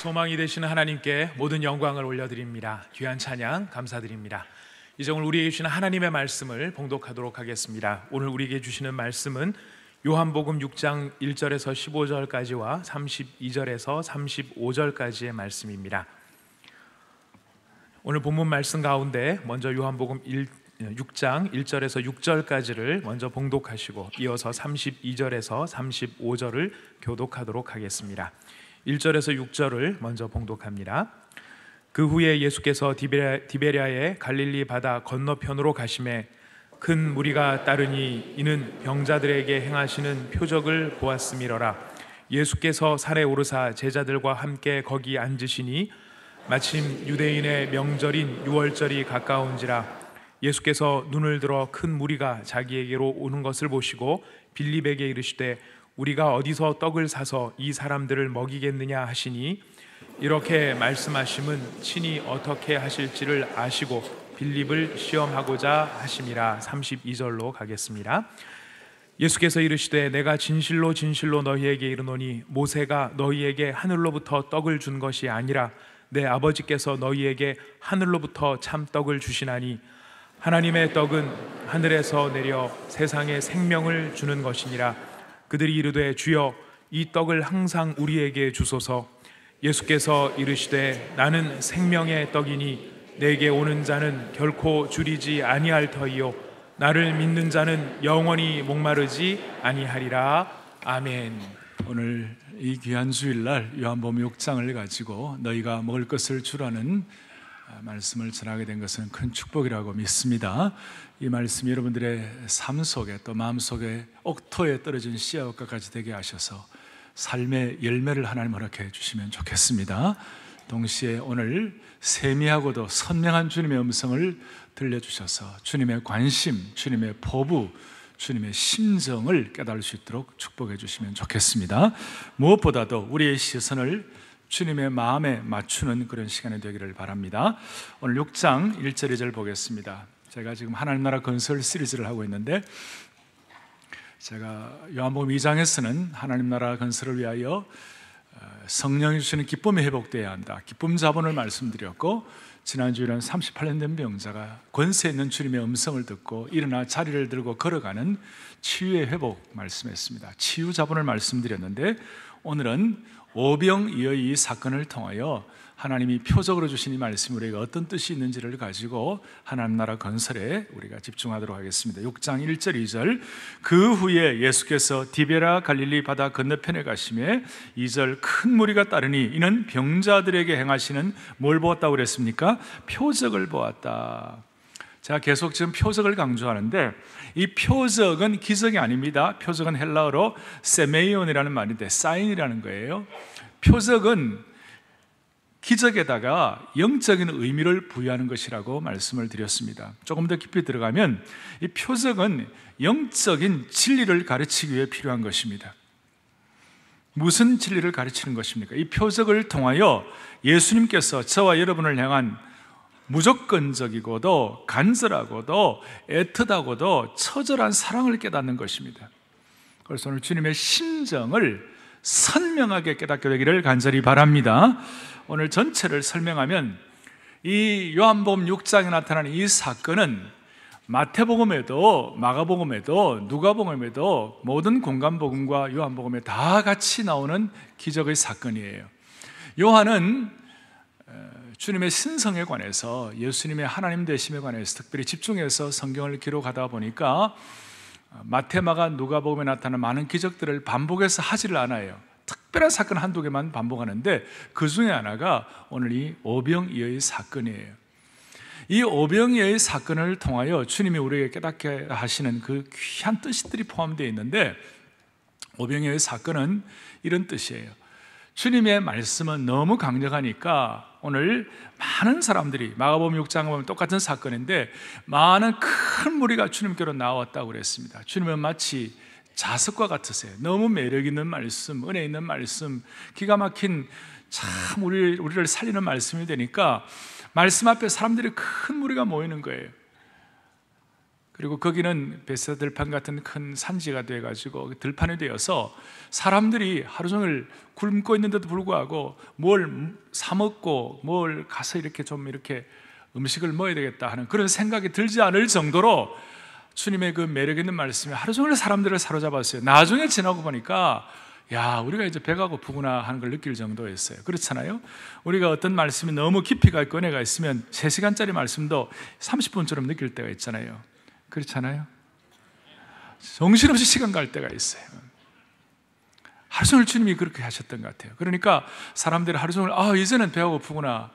소망이 되시는 하나님께 모든 영광을 올려드립니다. 귀한 찬양 감사드립니다. 이제 오늘 우리에게 주시는 하나님의 말씀을 봉독하도록 하겠습니다. 오늘 우리에게 주시는 말씀은 요한복음 6장 1절에서 15절까지와 32절에서 35절까지의 말씀입니다. 오늘 본문 말씀 가운데 먼저 요한복음 6장 1절에서 6절까지를 먼저 봉독하시고 이어서 32절에서 35절을 교독하도록 하겠습니다. 1절에서 6절을 먼저 봉독합니다. 그 후에 예수께서 디베랴의 갈릴리 바다 건너편으로 가시매 큰 무리가 따르니 이는 병자들에게 행하시는 표적을 보았음이러라. 예수께서 산에 오르사 제자들과 함께 거기 앉으시니 마침 유대인의 명절인 유월절이 가까운지라. 예수께서 눈을 들어 큰 무리가 자기에게로 오는 것을 보시고 빌립에게 이르시되 우리가 어디서 떡을 사서 이 사람들을 먹이겠느냐 하시니 이렇게 말씀하심은 친히 어떻게 하실지를 아시고 빌립을 시험하고자 하심이라. 32절로 가겠습니다. 예수께서 이르시되 내가 진실로 진실로 너희에게 이르노니 모세가 너희에게 하늘로부터 떡을 준 것이 아니라 내 아버지께서 너희에게 하늘로부터 참 떡을 주시나니 하나님의 떡은 하늘에서 내려 세상에 생명을 주는 것이니라. 그들이 이르되 주여 이 떡을 항상 우리에게 주소서. 예수께서 이르시되 나는 생명의 떡이니 내게 오는 자는 결코 줄이지 아니할 터이요 나를 믿는 자는 영원히 목마르지 아니하리라. 아멘. 오늘 이 귀한 주일날 요한복음 6장을 가지고 너희가 먹을 것을 주라는 말씀을 전하게 된 것은 큰 축복이라고 믿습니다. 이 말씀이 여러분들의 삶 속에 또 마음속에 옥토에 떨어진 씨앗과 같이 되게 하셔서 삶의 열매를 하나님 허락해 주시면 좋겠습니다. 동시에 오늘 세미하고도 선명한 주님의 음성을 들려주셔서 주님의 관심, 주님의 포부, 주님의 심정을 깨달을 수 있도록 축복해 주시면 좋겠습니다. 무엇보다도 우리의 시선을 주님의 마음에 맞추는 그런 시간이 되기를 바랍니다. 오늘 6장 1절 2절 보겠습니다. 제가 지금 하나님 나라 건설 시리즈를 하고 있는데 제가 요한복음 2장에서는 하나님 나라 건설을 위하여 성령이 주시는 기쁨이 회복되어야 한다, 기쁨 자본을 말씀드렸고, 지난주에는 38년 된 병자가 권세 있는 주님의 음성을 듣고 일어나 자리를 들고 걸어가는 치유의 회복 말씀했습니다. 치유 자본을 말씀드렸는데 오늘은 오병이어의 이 사건을 통하여 하나님이 표적으로 주신 이 말씀이 우리가 어떤 뜻이 있는지를 가지고 하나님 나라 건설에 우리가 집중하도록 하겠습니다. 6장 1절 2절 그 후에 예수께서 디베랴 갈릴리 바다 건너편에 가시매 2절 큰 무리가 따르니 이는 병자들에게 행하시는 뭘 보았다고 그랬습니까? 표적을 보았다. 제가 계속 지금 표적을 강조하는데 이 표적은 기적이 아닙니다. 표적은 헬라어로 세메이온이라는 말인데 사인이라는 거예요. 표적은 기적에다가 영적인 의미를 부여하는 것이라고 말씀을 드렸습니다. 조금 더 깊이 들어가면 이 표적은 영적인 진리를 가르치기 위해 필요한 것입니다. 무슨 진리를 가르치는 것입니까? 이 표적을 통하여 예수님께서 저와 여러분을 향한 무조건적이고도 간절하고도 애틋하고도 처절한 사랑을 깨닫는 것입니다. 그래서 오늘 주님의 심정을 선명하게 깨닫게 되기를 간절히 바랍니다. 오늘 전체를 설명하면 이 요한복음 6장에 나타나는 이 사건은 마태복음에도 마가복음에도 누가복음에도 모든 공간복음과 요한복음에 다 같이 나오는 기적의 사건이에요. 요한은 주님의 신성에 관해서, 예수님의 하나님 되심에 관해서 특별히 집중해서 성경을 기록하다 보니까 마태, 마가, 누가복음에 나타나는 많은 기적들을 반복해서 하지를 않아요. 특별한 사건 한두 개만 반복하는데 그 중에 하나가 오늘 이 오병이어의 사건이에요. 이 오병이어의 사건을 통하여 주님이 우리에게 깨닫게 하시는 그 귀한 뜻들이 포함되어 있는데, 오병이어의 사건은 이런 뜻이에요. 주님의 말씀은 너무 강력하니까 오늘 많은 사람들이, 마가복음 6장에 보면 똑같은 사건인데 많은 큰 무리가 주님께로 나왔다고 그랬습니다. 주님은 마치 자석과 같으세요. 너무 매력 있는 말씀, 은혜 있는 말씀, 기가 막힌 참 우리를 살리는 말씀이 되니까 말씀 앞에 사람들이 큰 무리가 모이는 거예요. 그리고 거기는 베세다 들판 같은 큰 산지가 돼가지고 들판이 되어서 사람들이 하루 종일 굶고 있는데도 불구하고 뭘 사 먹고 뭘 가서 이렇게 좀 이렇게 음식을 먹어야 되겠다 하는 그런 생각이 들지 않을 정도로 주님의 그 매력 있는 말씀이 하루 종일 사람들을 사로잡았어요. 나중에 지나고 보니까 야, 우리가 이제 배가 고프구나 하는 걸 느낄 정도였어요. 그렇잖아요? 우리가 어떤 말씀이 너무 깊이가 있고 은혜가 있으면 3시간짜리 말씀도 30분처럼 느낄 때가 있잖아요. 그렇잖아요? 정신없이 시간 갈 때가 있어요. 하루 종일 주님이 그렇게 하셨던 것 같아요. 그러니까 사람들이 하루 종일 이제는 배가 고프구나,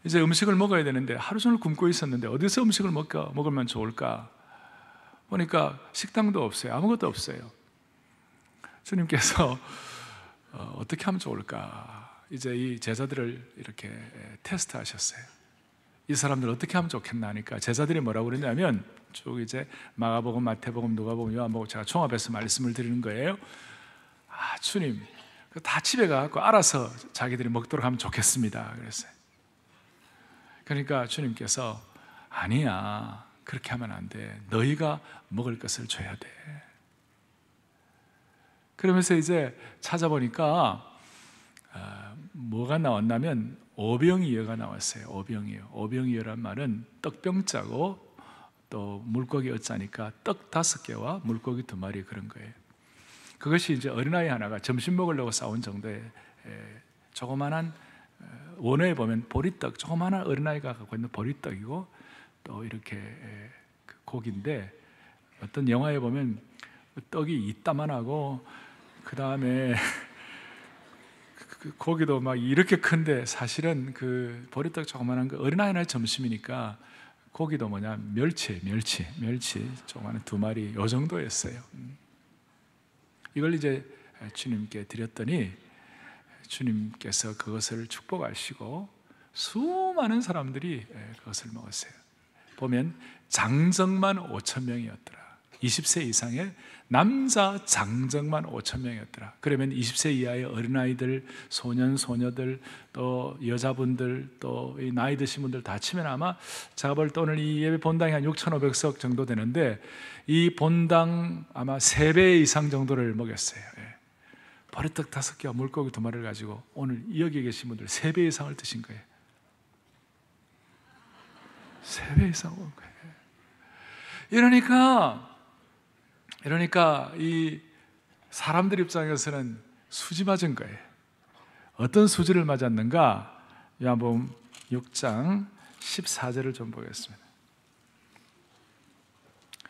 이제 음식을 먹어야 되는데 하루 종일 굶고 있었는데 어디서 음식을 먹으면 좋을까 보니까 식당도 없어요. 아무것도 없어요. 주님께서 어떻게 하면 좋을까, 이제 이 제자들을 이렇게 테스트하셨어요. 이 사람들 어떻게 하면 좋겠나 하니까 제자들이 뭐라고 그러냐면, 쭉 이제 마가복음, 마태복음, 누가복음, 요한복음 제가 종합해서 말씀을 드리는 거예요. 주님, 다 집에 가서 알아서 자기들이 먹도록 하면 좋겠습니다 그랬어요. 그러니까 주님께서 아니야, 그렇게 하면 안 돼. 너희가 먹을 것을 줘야 돼. 그러면서 이제 찾아보니까 뭐가 나왔냐면 오병이어가 나왔어요. 오병이어란 말은 떡병자고 또 물고기 어짜니까 떡 5개와 물고기 2마리, 그런 거예요. 그것이 이제 어린아이 하나가 점심 먹으려고 싸운 정도의 조그만한, 원어에 보면 보리떡, 조그만한 어린아이가 갖고 있는 보리떡이고 또 이렇게 고기인데, 어떤 영화에 보면 떡이 이따만하고 그 다음에 그 고기도 막 이렇게 큰데, 사실은 그 보리떡 조그만한 거 어린아이날 점심이니까 고기도 멸치 조그만한 2마리 요 정도였어요. 이걸 이제 주님께 드렸더니 주님께서 그것을 축복하시고 수많은 사람들이 그것을 먹었어요. 보면 장정만 5,000명이었더라. 20세 이상의 남자 장정만 5,000명이었더라. 그러면 20세 이하의 어린아이들, 소년, 소녀들, 또 여자분들, 또 이 나이 드신 분들 다 치면 아마 제가 볼 때 오늘 이 예배 본당이 한 6,500석 정도 되는데, 이 본당 아마 3배 이상 정도를 먹였어요. 보리떡 5개와 물고기 2마리를 가지고 오늘 여기 계신 분들 3배 이상을 드신 거예요. 3배 이상 먹은 거예요. 이러니까 이 사람들 입장에서는 수지 맞은 거예요. 어떤 수지를 맞았는가? 요한복음 6장 14절을 좀 보겠습니다.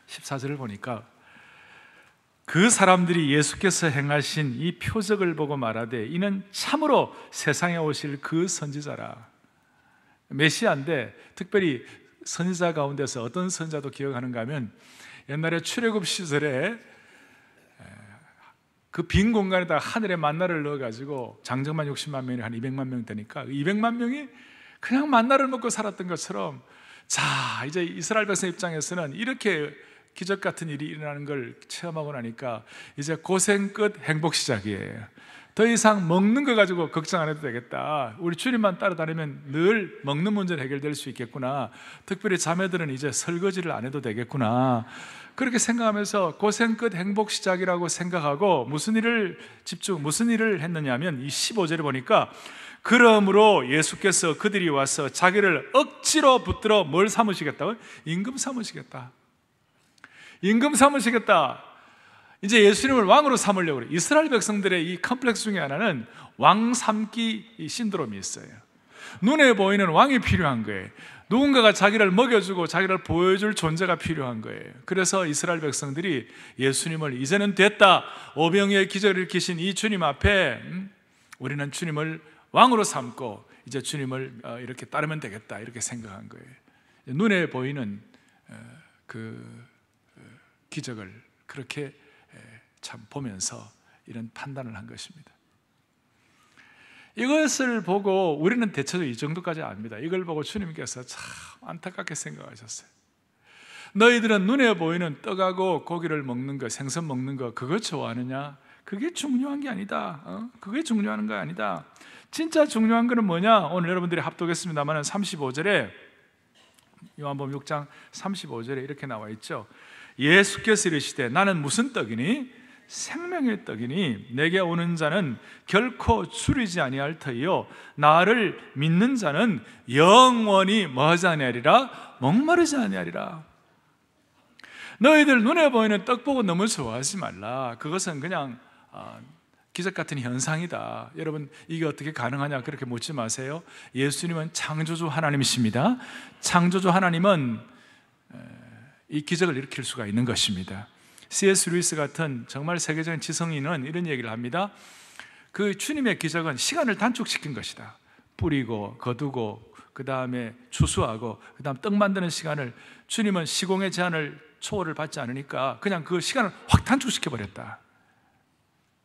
14절을 보니까 그 사람들이 예수께서 행하신 이 표적을 보고 말하되 이는 참으로 세상에 오실 그 선지자라. 메시아인데, 특별히 선지자 가운데서 어떤 선지자도 기억하는가 하면, 옛날에 출애굽 시절에 그 빈 공간에다가 하늘에 만나를 넣어가지고 장정만 60만 명이 한 200만 명 되니까 200만 명이 그냥 만나를 먹고 살았던 것처럼, 자, 이제 이스라엘 백성 입장에서는 이렇게 기적 같은 일이 일어나는 걸 체험하고 나니까 이제 고생 끝 행복 시작이에요. 더 이상 먹는 거 가지고 걱정 안 해도 되겠다. 우리 주님만 따라다니면 늘 먹는 문제는 해결될 수 있겠구나. 특별히 자매들은 이제 설거지를 안 해도 되겠구나. 그렇게 생각하면서 고생 끝 행복 시작이라고 생각하고 무슨 일을 했느냐면, 이 15절에 보니까 그러므로 예수께서 그들이 와서 자기를 억지로 붙들어 뭘 삼으시겠다고? 임금 삼으시겠다. 이제 예수님을 왕으로 삼으려고 그래요. 이스라엘 백성들의 이 컴플렉스 중에 하나는 왕 삼기 신드롬이 있어요. 눈에 보이는 왕이 필요한 거예요. 누군가가 자기를 먹여주고 자기를 보여줄 존재가 필요한 거예요. 그래서 이스라엘 백성들이 예수님을 이제는 됐다, 오병이어의 기적을 일으키신 이 주님 앞에 우리는 주님을 왕으로 삼고 이제 주님을 이렇게 따르면 되겠다, 이렇게 생각한 거예요. 눈에 보이는 그 기적을 그렇게 참 보면서 이런 판단을 한 것입니다. 이것을 보고 우리는 대체적으로 이 정도까지 압니다. 이걸 보고 주님께서 참 안타깝게 생각하셨어요. 너희들은 눈에 보이는 떡하고 고기를 먹는 거, 생선 먹는 거, 그거 좋아하느냐? 그게 중요한 게 아니다. 그게 중요한 거 아니다. 진짜 중요한 거는 뭐냐? 오늘 여러분들이 합독했습니다만 35절에, 요한복음 6장 35절에 이렇게 나와 있죠. 예수께서 이르시되 나는 무슨 떡이니? 생명의 떡이니 내게 오는 자는 결코 줄이지 아니할 터이요 나를 믿는 자는 영원히 뭐하지 아니하리라? 목마르지 아니하리라. 너희들 눈에 보이는 떡 보고 너무 좋아하지 말라. 그것은 그냥 기적 같은 현상이다. 여러분, 이게 어떻게 가능하냐 그렇게 묻지 마세요. 예수님은 창조주 하나님이십니다. 창조주 하나님은 이 기적을 일으킬 수가 있는 것입니다. C.S. 루이스 같은 정말 세계적인 지성인은 이런 얘기를 합니다. 그 주님의 기적은 시간을 단축시킨 것이다. 뿌리고 거두고 그 다음에 추수하고 그 다음 떡 만드는 시간을, 주님은 시공의 제한을 초월을 받지 않으니까 그냥 그 시간을 확 단축시켜 버렸다.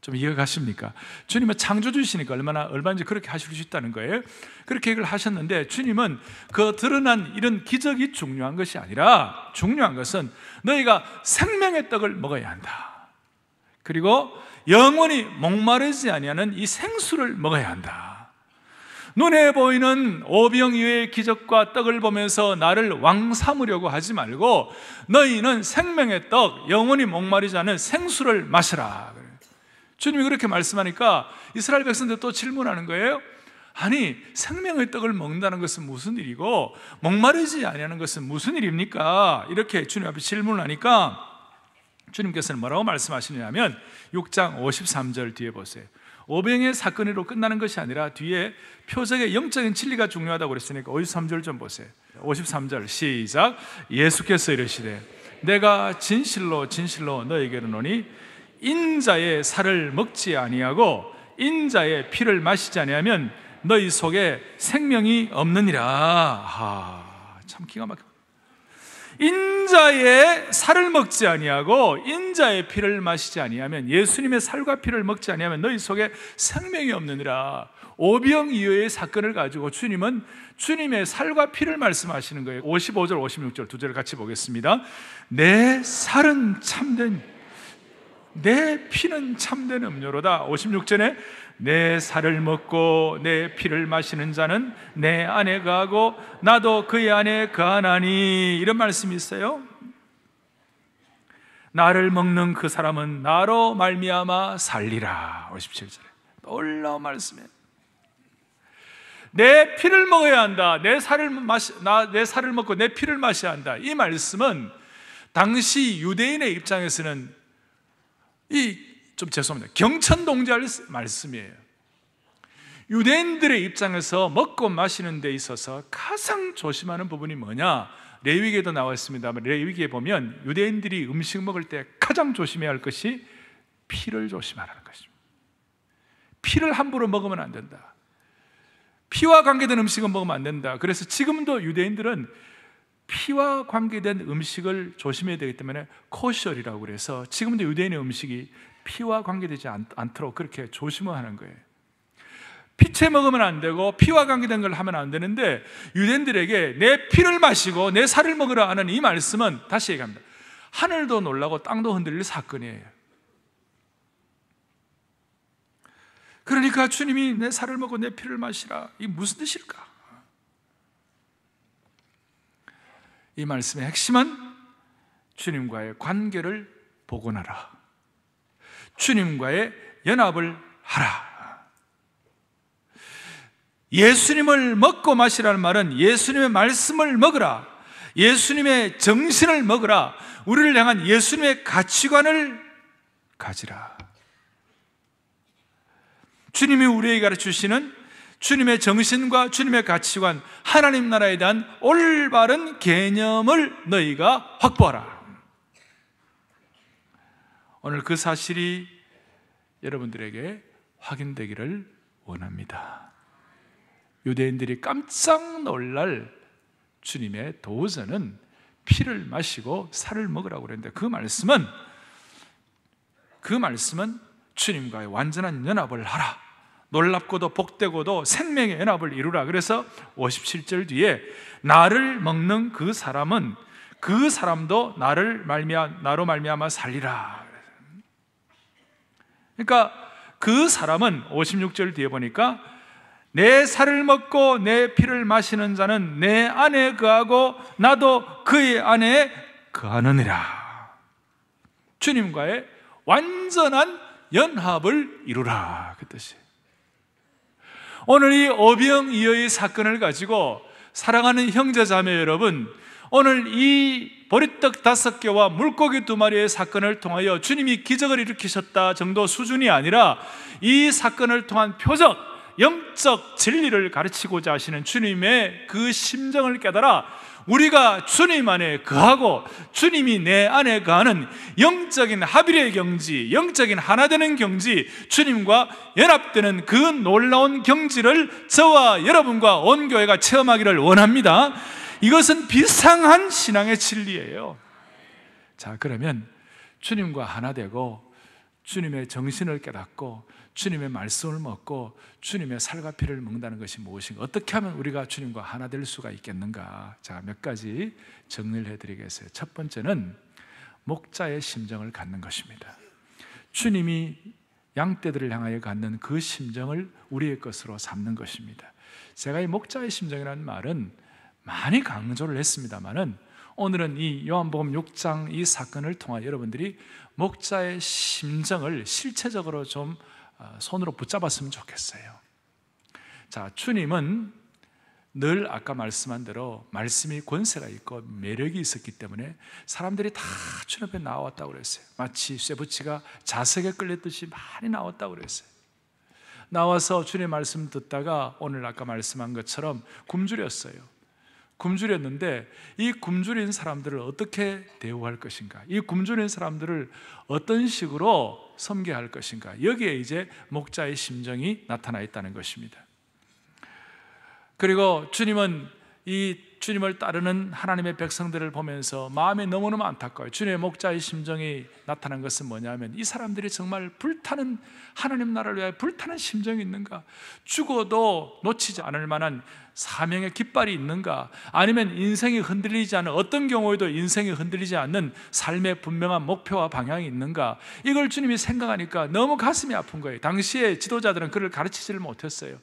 좀 이해가 가십니까? 주님은 창조주시니까 얼마든지 그렇게 하실 수 있다는 거예요. 그렇게 얘기를 하셨는데, 주님은 그 드러난 이런 기적이 중요한 것이 아니라, 중요한 것은 너희가 생명의 떡을 먹어야 한다. 그리고 영원히 목마르지 아니하는 이 생수를 먹어야 한다. 눈에 보이는 오병이어의 기적과 떡을 보면서 나를 왕 삼으려고 하지 말고 너희는 생명의 떡, 영원히 목마르지 않은 생수를 마시라. 주님이 그렇게 말씀하니까 이스라엘 백성들 또 질문하는 거예요. 아니, 생명의 떡을 먹는다는 것은 무슨 일이고 목마르지 아니하는 것은 무슨 일입니까? 이렇게 주님 앞에 질문을 하니까 주님께서는 뭐라고 말씀하시냐면 6장 53절 뒤에 보세요. 오병의 사건으로 끝나는 것이 아니라 뒤에 표적의 영적인 진리가 중요하다고 그랬으니까 53절 좀 보세요. 53절 시작. 예수께서 이르시되 내가 진실로 진실로 너에게 이르노니 인자의 살을 먹지 아니하고 인자의 피를 마시지 아니하면 너희 속에 생명이 없느니라. 참 기가 막혀. 인자의 살을 먹지 아니하고 인자의 피를 마시지 아니하면, 예수님의 살과 피를 먹지 아니하면 너희 속에 생명이 없느니라. 오병이어의 사건을 가지고 주님은 주님의 살과 피를 말씀하시는 거예요. 55절 56절 두 절을 같이 보겠습니다. 내 살은 참된, 내 피는 참된 음료로다. 56절에 내 살을 먹고 내 피를 마시는 자는 내 안에 거하고 나도 그의 안에 거하나니, 이런 말씀이 있어요. 나를 먹는 그 사람은 나로 말미암아 살리라. 57절에 놀라운 말씀이에요. 내 피를 먹어야 한다. 내 살을 먹고 내 피를 마셔야 한다. 이 말씀은 당시 유대인의 입장에서는 죄송합니다. 경천동지할 말씀이에요. 유대인들의 입장에서 먹고 마시는 데 있어서 가장 조심하는 부분이 뭐냐? 레위기에도 나와 있습니다만, 레위기에 보면 유대인들이 음식 먹을 때 가장 조심해야 할 것이 피를 조심하라는 것입니다. 피를 함부로 먹으면 안 된다. 피와 관계된 음식은 먹으면 안 된다. 그래서 지금도 유대인들은 피와 관계된 음식을 조심해야 되기 때문에 코셔리라고 그래서 지금도 유대인의 음식이 피와 관계되지 않도록 그렇게 조심을 하는 거예요. 피채 먹으면 안 되고 피와 관계된 걸 하면 안 되는데, 유대인들에게 내 피를 마시고 내 살을 먹으라 하는 이 말씀은, 다시 얘기합니다, 하늘도 놀라고 땅도 흔들릴 사건이에요. 그러니까 주님이 내 살을 먹고 내 피를 마시라, 이게 무슨 뜻일까? 이 말씀의 핵심은 주님과의 관계를 복원하라, 주님과의 연합을 하라. 예수님을 먹고 마시라는 말은 예수님의 말씀을 먹으라, 예수님의 정신을 먹으라, 우리를 향한 예수님의 가치관을 가지라. 주님이 우리에게 가르치시는 주님의 정신과 주님의 가치관, 하나님 나라에 대한 올바른 개념을 너희가 확보하라. 오늘 그 사실이 여러분들에게 확인되기를 원합니다. 유대인들이 깜짝 놀랄 주님의 도전은 피를 마시고 살을 먹으라고 그랬는데, 그 말씀은 주님과의 완전한 연합을 하라, 놀랍고도 복되고도 생명의 연합을 이루라. 그래서 57절 뒤에 나를 먹는 그 사람은 그 사람도 나로 말미암아 살리라. 그러니까 그 사람은 56절 뒤에 보니까 내 살을 먹고 내 피를 마시는 자는 내 안에 거하고 나도 그의 안에 거하느니라. 주님과의 완전한 연합을 이루라, 그 뜻이에요. 오늘 이 오병이어의 사건을 가지고 사랑하는 형제자매 여러분, 오늘 이 보리떡 5개와 물고기 2마리의 사건을 통하여 주님이 기적을 일으키셨다 정도 수준이 아니라 이 사건을 통한 표적, 영적 진리를 가르치고자 하시는 주님의 그 심정을 깨달아 우리가 주님 안에 거하고 주님이 내 안에 거하는 영적인 합일의 경지, 영적인 하나 되는 경지, 주님과 연합되는 그 놀라운 경지를 저와 여러분과 온 교회가 체험하기를 원합니다. 이것은 비상한 신앙의 진리예요. 자, 그러면 주님과 하나 되고 주님의 정신을 깨닫고 주님의 말씀을 먹고 주님의 살과 피를 먹는다는 것이 무엇인가? 어떻게 하면 우리가 주님과 하나 될 수가 있겠는가? 자, 몇 가지 정리를 해드리겠어요. 첫 번째는 목자의 심정을 갖는 것입니다. 주님이 양떼들을 향하여 갖는 그 심정을 우리의 것으로 삼는 것입니다. 제가 이 목자의 심정이라는 말은 많이 강조를 했습니다만은 오늘은 이 요한복음 6장 이 사건을 통하여 여러분들이 목자의 심정을 실체적으로 좀 손으로 붙잡았으면 좋겠어요. 자, 주님은 늘 아까 말씀한 대로 말씀이 권세가 있고 매력이 있었기 때문에 사람들이 다 주님 앞에 나왔다고 그랬어요. 마치 쇠붙이가 자석에 끌렸듯이 많이 나왔다고 그랬어요. 나와서 주님의 말씀 듣다가 오늘 아까 말씀한 것처럼 굶주렸어요. 굶주렸는데 이 굶주린 사람들을 어떻게 대우할 것인가? 이 굶주린 사람들을 어떤 식으로 섬겨야 할 것인가? 여기에 이제 목자의 심정이 나타나 있다는 것입니다. 그리고 주님은 이 주님을 따르는 하나님의 백성들을 보면서 마음이 너무너무 안타까워요. 주님의 목자의 심정이 나타난 것은 뭐냐면 이 사람들이 정말 불타는 하나님 나라를 위하여 불타는 심정이 있는가? 죽어도 놓치지 않을 만한 사명의 깃발이 있는가? 아니면 인생이 흔들리지 않는, 어떤 경우에도 인생이 흔들리지 않는 삶의 분명한 목표와 방향이 있는가? 이걸 주님이 생각하니까 너무 가슴이 아픈 거예요. 당시에 지도자들은 그를 가르치지를 못했어요.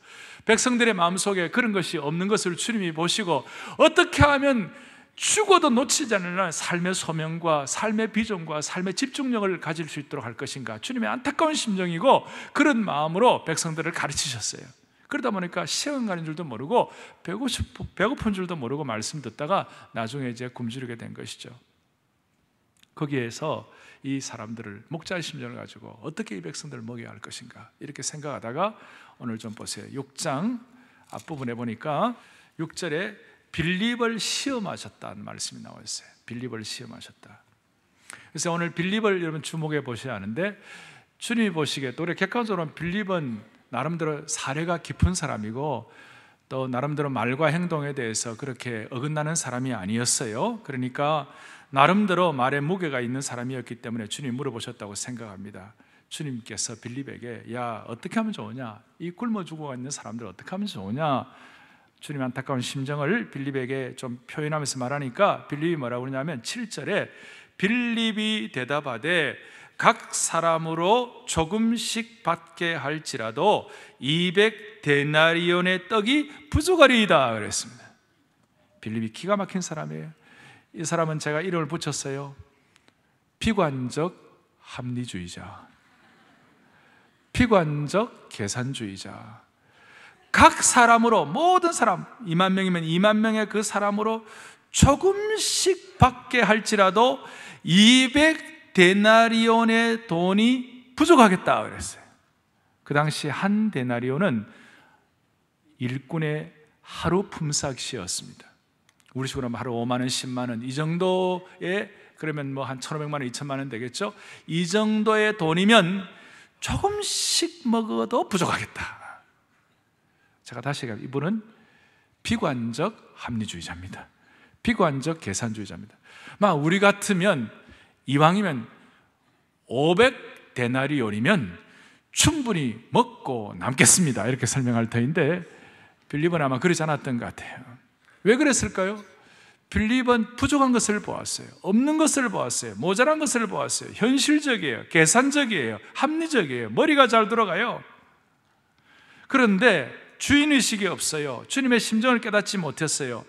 백성들의 마음속에 그런 것이 없는 것을 주님이 보시고 어떻게 하면 죽어도 놓치지 않는 삶의 소명과 삶의 비전과 삶의 집중력을 가질 수 있도록 할 것인가? 주님의 안타까운 심정이고 그런 마음으로 백성들을 가르치셨어요. 그러다 보니까 시간 가는 줄도 모르고 배고픈 줄도 모르고 말씀 듣다가 나중에 이제 굶주리게 된 것이죠. 거기에서 이 사람들을 목자의 심정을 가지고 어떻게 이 백성들을 먹여야 할 것인가 이렇게 생각하다가 오늘 좀 보세요. 6장 앞부분에 보니까 6절에 빌립을 시험하셨다는 말씀이 나와 있어요. 빌립을 시험하셨다. 그래서 오늘 빌립을 여러분 주목해 보셔야 하는데 주님이 보시기에 또 우리 객관적으로 빌립은 나름대로 사례가 깊은 사람이고 또 나름대로 말과 행동에 대해서 그렇게 어긋나는 사람이 아니었어요. 그러니까 나름대로 말에 무게가 있는 사람이었기 때문에 주님이 물어보셨다고 생각합니다. 주님께서 빌립에게 야 어떻게 하면 좋으냐? 이 굶어 죽어 있는 사람들 어떻게 하면 좋으냐? 주님의 안타까운 심정을 빌립에게 좀 표현하면서 말하니까 빌립이 뭐라고 그러냐면 7절에 빌립이 대답하되 각 사람으로 조금씩 받게 할지라도 200데나리온의 떡이 부족하리이다 그랬습니다. 빌립이 기가 막힌 사람이에요. 이 사람은 제가 이름을 붙였어요. 비관적 합리주의자, 비관적 계산주의자. 각 사람으로, 모든 사람 2만 명이면 2만 명의 그 사람으로 조금씩 받게 할지라도 200데나리온의 돈이 부족하겠다 그랬어요. 그 당시 한 데나리온은 일꾼의 하루 품삯이었습니다. 우리 식으로 하면 하루 5만 원, 10만 원 이 정도의, 그러면 뭐 한 1,500만 원, 2,000만 원 되겠죠. 이 정도의 돈이면 조금씩 먹어도 부족하겠다. 제가 다시 얘기합니다. 이분은 비관적 합리주의자입니다. 비관적 계산주의자입니다. 우리 같으면 이왕이면 500데나리온이면 충분히 먹고 남겠습니다 이렇게 설명할 터인데 빌립은 아마 그러지 않았던 것 같아요. 왜 그랬을까요? 빌립은 부족한 것을 보았어요. 없는 것을 보았어요. 모자란 것을 보았어요. 현실적이에요. 계산적이에요. 합리적이에요. 머리가 잘 돌아가요. 그런데 주인의식이 없어요. 주님의 심정을 깨닫지 못했어요.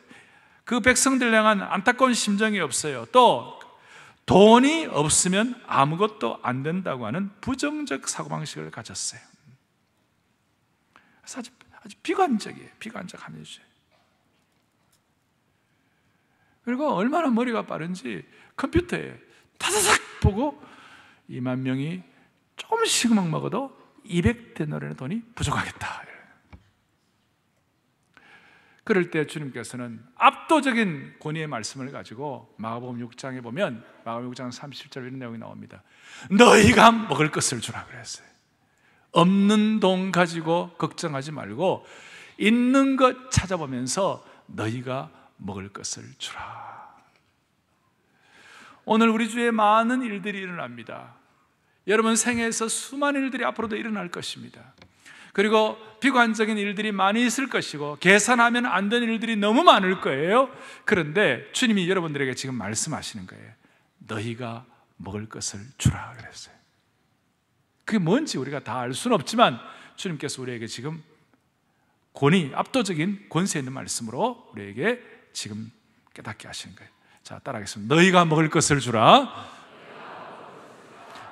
그 백성들 향한 안타까운 심정이 없어요. 또 돈이 없으면 아무것도 안 된다고 하는 부정적 사고방식을 가졌어요. 그래서 아주 비관적이에요. 비관적 합리주의. 그리고 얼마나 머리가 빠른지 컴퓨터에 타사삭 보고 2만 명이 조금씩 먹어도 200데나리온의 돈이 부족하겠다. 그럴 때 주님께서는 압도적인 권위의 말씀을 가지고 마가복음 6장에 보면 마가복음 6장 37절 이런 내용이 나옵니다. 너희가 먹을 것을 주라 그랬어요. 없는 돈 가지고 걱정하지 말고 있는 것 찾아보면서 너희가 먹을 것을 주라. 오늘 우리 주위에 많은 일들이 일어납니다. 여러분 생애에서 수많은 일들이 앞으로도 일어날 것입니다. 그리고 비관적인 일들이 많이 있을 것이고 계산하면 안 되는 일들이 너무 많을 거예요. 그런데 주님이 여러분들에게 지금 말씀하시는 거예요. 너희가 먹을 것을 주라 그랬어요. 그게 뭔지 우리가 다 알 수는 없지만 주님께서 우리에게 지금 압도적인 권세 있는 말씀으로 우리에게 지금 깨닫게 하시는 거예요. 자, 따라하겠습니다. 너희가 먹을 것을 주라.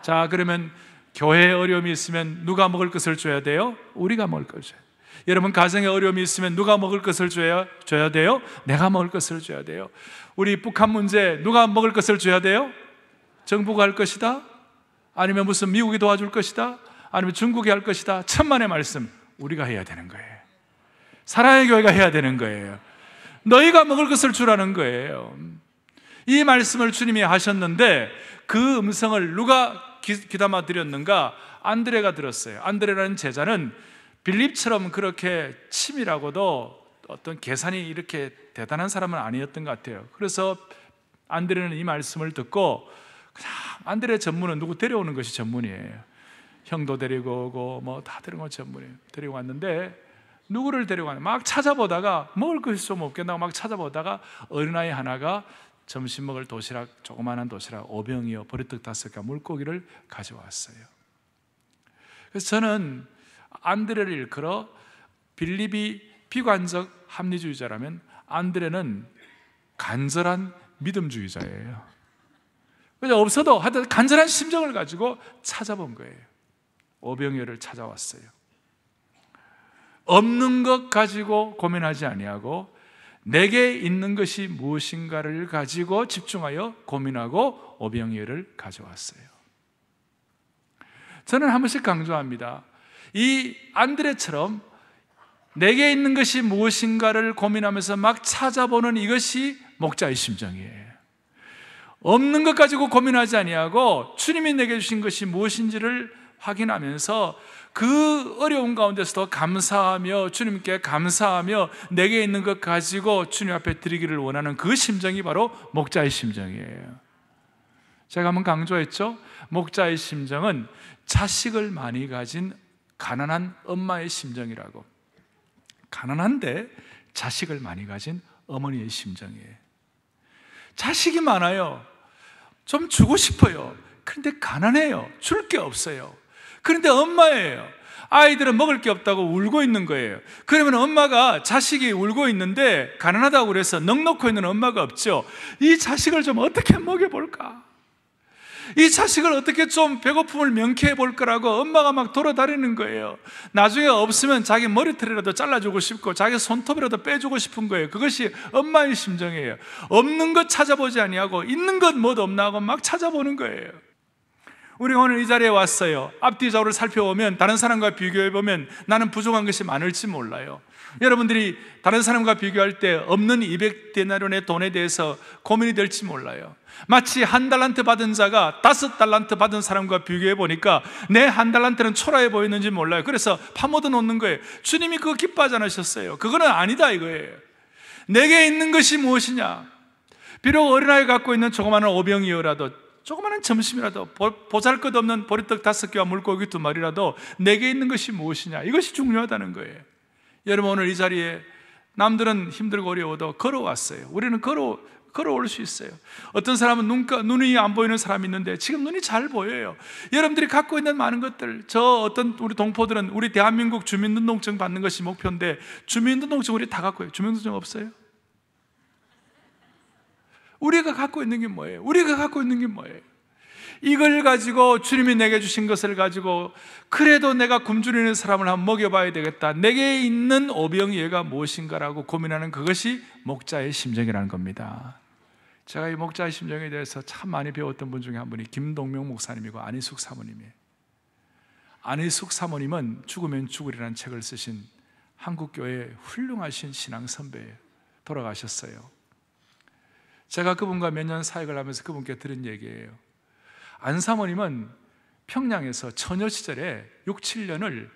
자, 그러면 교회에 어려움이 있으면 누가 먹을 것을 줘야 돼요? 우리가 먹을 것을 줘야 돼요. 여러분 가정에 어려움이 있으면 누가 먹을 것을 줘야 돼요? 내가 먹을 것을 줘야 돼요. 우리 북한 문제 누가 먹을 것을 줘야 돼요? 정부가 할 것이다? 아니면 무슨 미국이 도와줄 것이다? 아니면 중국이 할 것이다? 천만의 말씀, 우리가 해야 되는 거예요. 사랑의 교회가 해야 되는 거예요. 너희가 먹을 것을 주라는 거예요. 이 말씀을 주님이 하셨는데 그 음성을 누가 귀담아 드렸는가? 안드레가 들었어요. 안드레라는 제자는 빌립처럼 그렇게 치밀하고도 어떤 계산이 이렇게 대단한 사람은 아니었던 것 같아요. 그래서 안드레는 이 말씀을 듣고 그냥 안드레 전문은 누구 데려오는 것이 전문이에요. 형도 데리고 오고 뭐 다 데리고 온 전문이에요. 데리고 왔는데 누구를 데리고 왔냐? 막 찾아보다가 먹을 것이 좀 없겠나 막 찾아보다가 어린아이 하나가 점심 먹을 도시락, 조그마한 도시락 5병이요 보리떡 5개 물고기를 가져왔어요. 그래서 저는 안드레를 일컬어 빌립이 비관적 합리주의자라면 안드레는 간절한 믿음주의자예요. 그래서 없어도 하여튼 간절한 심정을 가지고 찾아본 거예요. 5병이어를 찾아왔어요. 없는 것 가지고 고민하지 아니하고 내게 있는 것이 무엇인가를 가지고 집중하여 고민하고 오병이어를 가져왔어요. 저는 한 번씩 강조합니다. 이 안드레처럼 내게 있는 것이 무엇인가를 고민하면서 막 찾아보는 이것이 목자의 심정이에요. 없는 것 가지고 고민하지 아니하고 주님이 내게 주신 것이 무엇인지를 확인하면서 그 어려운 가운데서도 감사하며 주님께 감사하며 내게 있는 것 가지고 주님 앞에 드리기를 원하는 그 심정이 바로 목자의 심정이에요. 제가 한번 강조했죠? 목자의 심정은 자식을 많이 가진 가난한 엄마의 심정이라고. 가난한데 자식을 많이 가진 어머니의 심정이에요. 자식이 많아요. 좀 주고 싶어요. 그런데 가난해요. 줄 게 없어요. 그런데 엄마예요. 아이들은 먹을 게 없다고 울고 있는 거예요. 그러면 엄마가 자식이 울고 있는데 가난하다고 그래서 넉넉히 있는 엄마가 없죠. 이 자식을 좀 어떻게 먹여볼까? 이 자식을 어떻게 좀 배고픔을 명쾌해 볼 거라고 엄마가 막 돌아다니는 거예요. 나중에 없으면 자기 머리털이라도 잘라주고 싶고 자기 손톱이라도 빼주고 싶은 거예요. 그것이 엄마의 심정이에요. 없는 것 찾아보지 아니하고 있는 것 뭐 없나 하고 막 찾아보는 거예요. 우리가 오늘 이 자리에 왔어요. 앞뒤 좌우를 살펴보면 다른 사람과 비교해보면 나는 부족한 것이 많을지 몰라요. 여러분들이 다른 사람과 비교할 때 없는 200데나리온의 돈에 대해서 고민이 될지 몰라요. 마치 1달란트 받은 자가 5달란트 받은 사람과 비교해 보니까 내 1달란트는 초라해 보이는지 몰라요. 그래서 파묻어 놓는 거예요. 주님이 그거 기뻐하지 않으셨어요. 그거는 아니다 이거예요. 내게 있는 것이 무엇이냐? 비록 어린아이 갖고 있는 조그마한 오병이어라도 조그마한 점심이라도 보잘것없는 보리떡 5개와 물고기 2마리라도 내게 있는 것이 무엇이냐? 이것이 중요하다는 거예요. 여러분 오늘 이 자리에 남들은 힘들고 어려워도 걸어왔어요. 우리는 걸어올 수 있어요. 어떤 사람은 눈이 안 보이는 사람이 있는데 지금 눈이 잘 보여요. 여러분들이 갖고 있는 많은 것들, 어떤 우리 동포들은 우리 대한민국 주민등록증 받는 것이 목표인데 주민등록증 우리 다 갖고 있어요. 주민등록증 없어요? 우리가 갖고 있는 게 뭐예요? 이걸 가지고 주님이 내게 주신 것을 가지고 그래도 내가 굶주리는 사람을 한번 먹여봐야 되겠다. 내게 있는 오병이어가 무엇인가라고 고민하는 그것이 목자의 심정이라는 겁니다. 제가 이 목자의 심정에 대해서 참 많이 배웠던 분 중에 한 분이 김동명 목사님이고 안희숙 사모님이에요. 안희숙 사모님은 죽으면 죽으리라는 책을 쓰신 한국교회의 훌륭하신 신앙 선배예요. 돌아가셨어요. 제가 그분과 몇 년 사역을 하면서 그분께 들은 얘기예요. 안 사모님은 평양에서 처녀 시절에 6, 7년을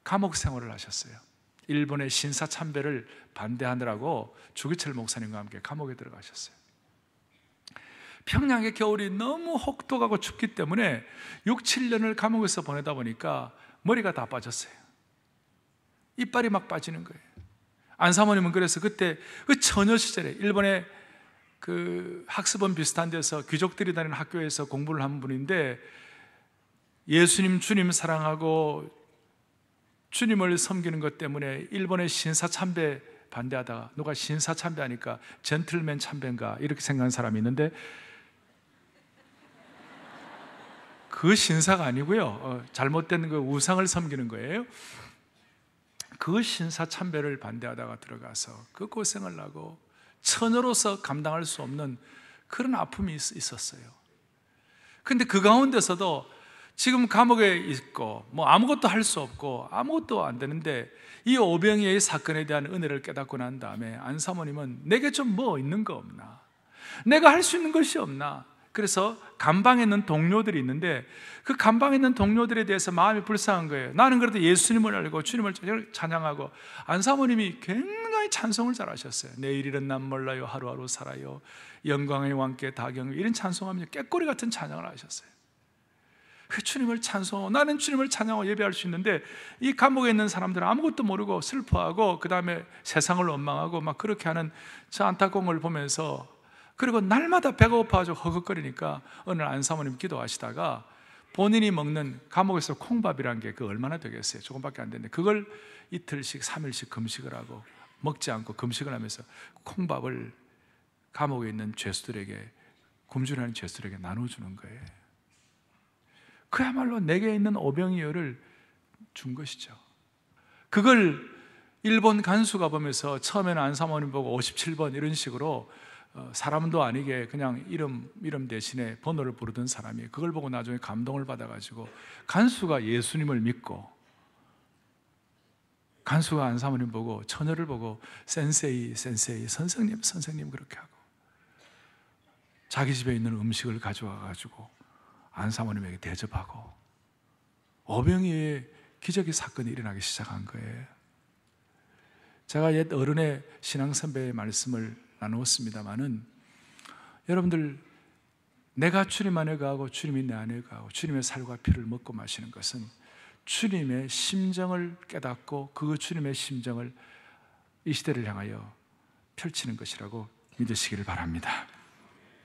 감옥 생활을 하셨어요. 일본의 신사참배를 반대하느라고 주기철 목사님과 함께 감옥에 들어가셨어요. 평양의 겨울이 너무 혹독하고 춥기 때문에 6, 7년을 감옥에서 보내다 보니까 머리가 다 빠졌어요. 이빨이 막 빠지는 거예요. 안 사모님은 그래서 그때 그 처녀 시절에 일본의 그 학습원 비슷한 데서 귀족들이 다니는 학교에서 공부를 한 분인데, 예수님 주님 사랑하고 주님을 섬기는 것 때문에 일본의 신사 참배 반대하다가, 누가 신사 참배하니까 젠틀맨 참배인가 이렇게 생각한 사람이 있는데, 그 신사가 아니고요, 잘못된 그 우상을 섬기는 거예요. 그 신사 참배를 반대하다가 들어가서 그 고생을 하고 처녀로서 감당할 수 없는 그런 아픔이 있었어요. 근데 그 가운데서도 지금 감옥에 있고 뭐 아무것도 할 수 없고 아무것도 안 되는데, 이 오병이의 사건에 대한 은혜를 깨닫고 난 다음에 안 사모님은 내게 좀 뭐 있는 거 없나? 내가 할 수 있는 것이 없나? 그래서 감방에 있는 동료들이 있는데, 그 감방에 있는 동료들에 대해서 마음이 불쌍한 거예요. 나는 그래도 예수님을 알고 주님을 찬양하고, 안 사모님이 굉장히 찬송을 잘하셨어요. 내일일은 난 몰라요, 하루하루 살아요, 영광의 왕께 다경, 이런 찬송하면서 꾀꼬리 같은 찬양을 하셨어요. 그 주님을 찬송하고, 나는 주님을 찬양하고 예배할 수 있는데, 이 감옥에 있는 사람들은 아무것도 모르고 슬퍼하고 그 다음에 세상을 원망하고 막 그렇게 하는 저 안타까운 걸 보면서, 그리고 날마다 배가 고파가지고 허걱거리니까 어느 날 안 사모님 기도하시다가 본인이 먹는 감옥에서 콩밥이란 게 그 얼마나 되겠어요? 조금밖에 안 되는데 그걸 이틀씩 3일씩 금식을 하고 먹지 않고 금식을 하면서 콩밥을 감옥에 있는 죄수들에게, 굶주리는 죄수들에게 나눠주는 거예요. 그야말로 내게 있는 오병이어를 준 것이죠. 그걸 일본 간수가 보면서 처음에는 안 사모님 보고 57번 이런 식으로 사람도 아니게 그냥 이름 대신에 번호를 부르던 사람이, 그걸 보고 나중에 감동을 받아가지고 간수가 예수님을 믿고, 간수가 안 사모님 보고 처녀를 보고 센세이 선생님 그렇게 하고, 자기 집에 있는 음식을 가져와가지고 안 사모님에게 대접하고, 오병이어의 기적의 사건이 일어나기 시작한 거예요. 제가 옛 어른의 신앙 선배의 말씀을 나누었습니다마는, 여러분들, 내가 주님 안에 거하고 주님이 내 안에 거하고 주님의 살과 피를 먹고 마시는 것은 주님의 심정을 깨닫고 그 주님의 심정을 이 시대를 향하여 펼치는 것이라고 믿으시기를 바랍니다.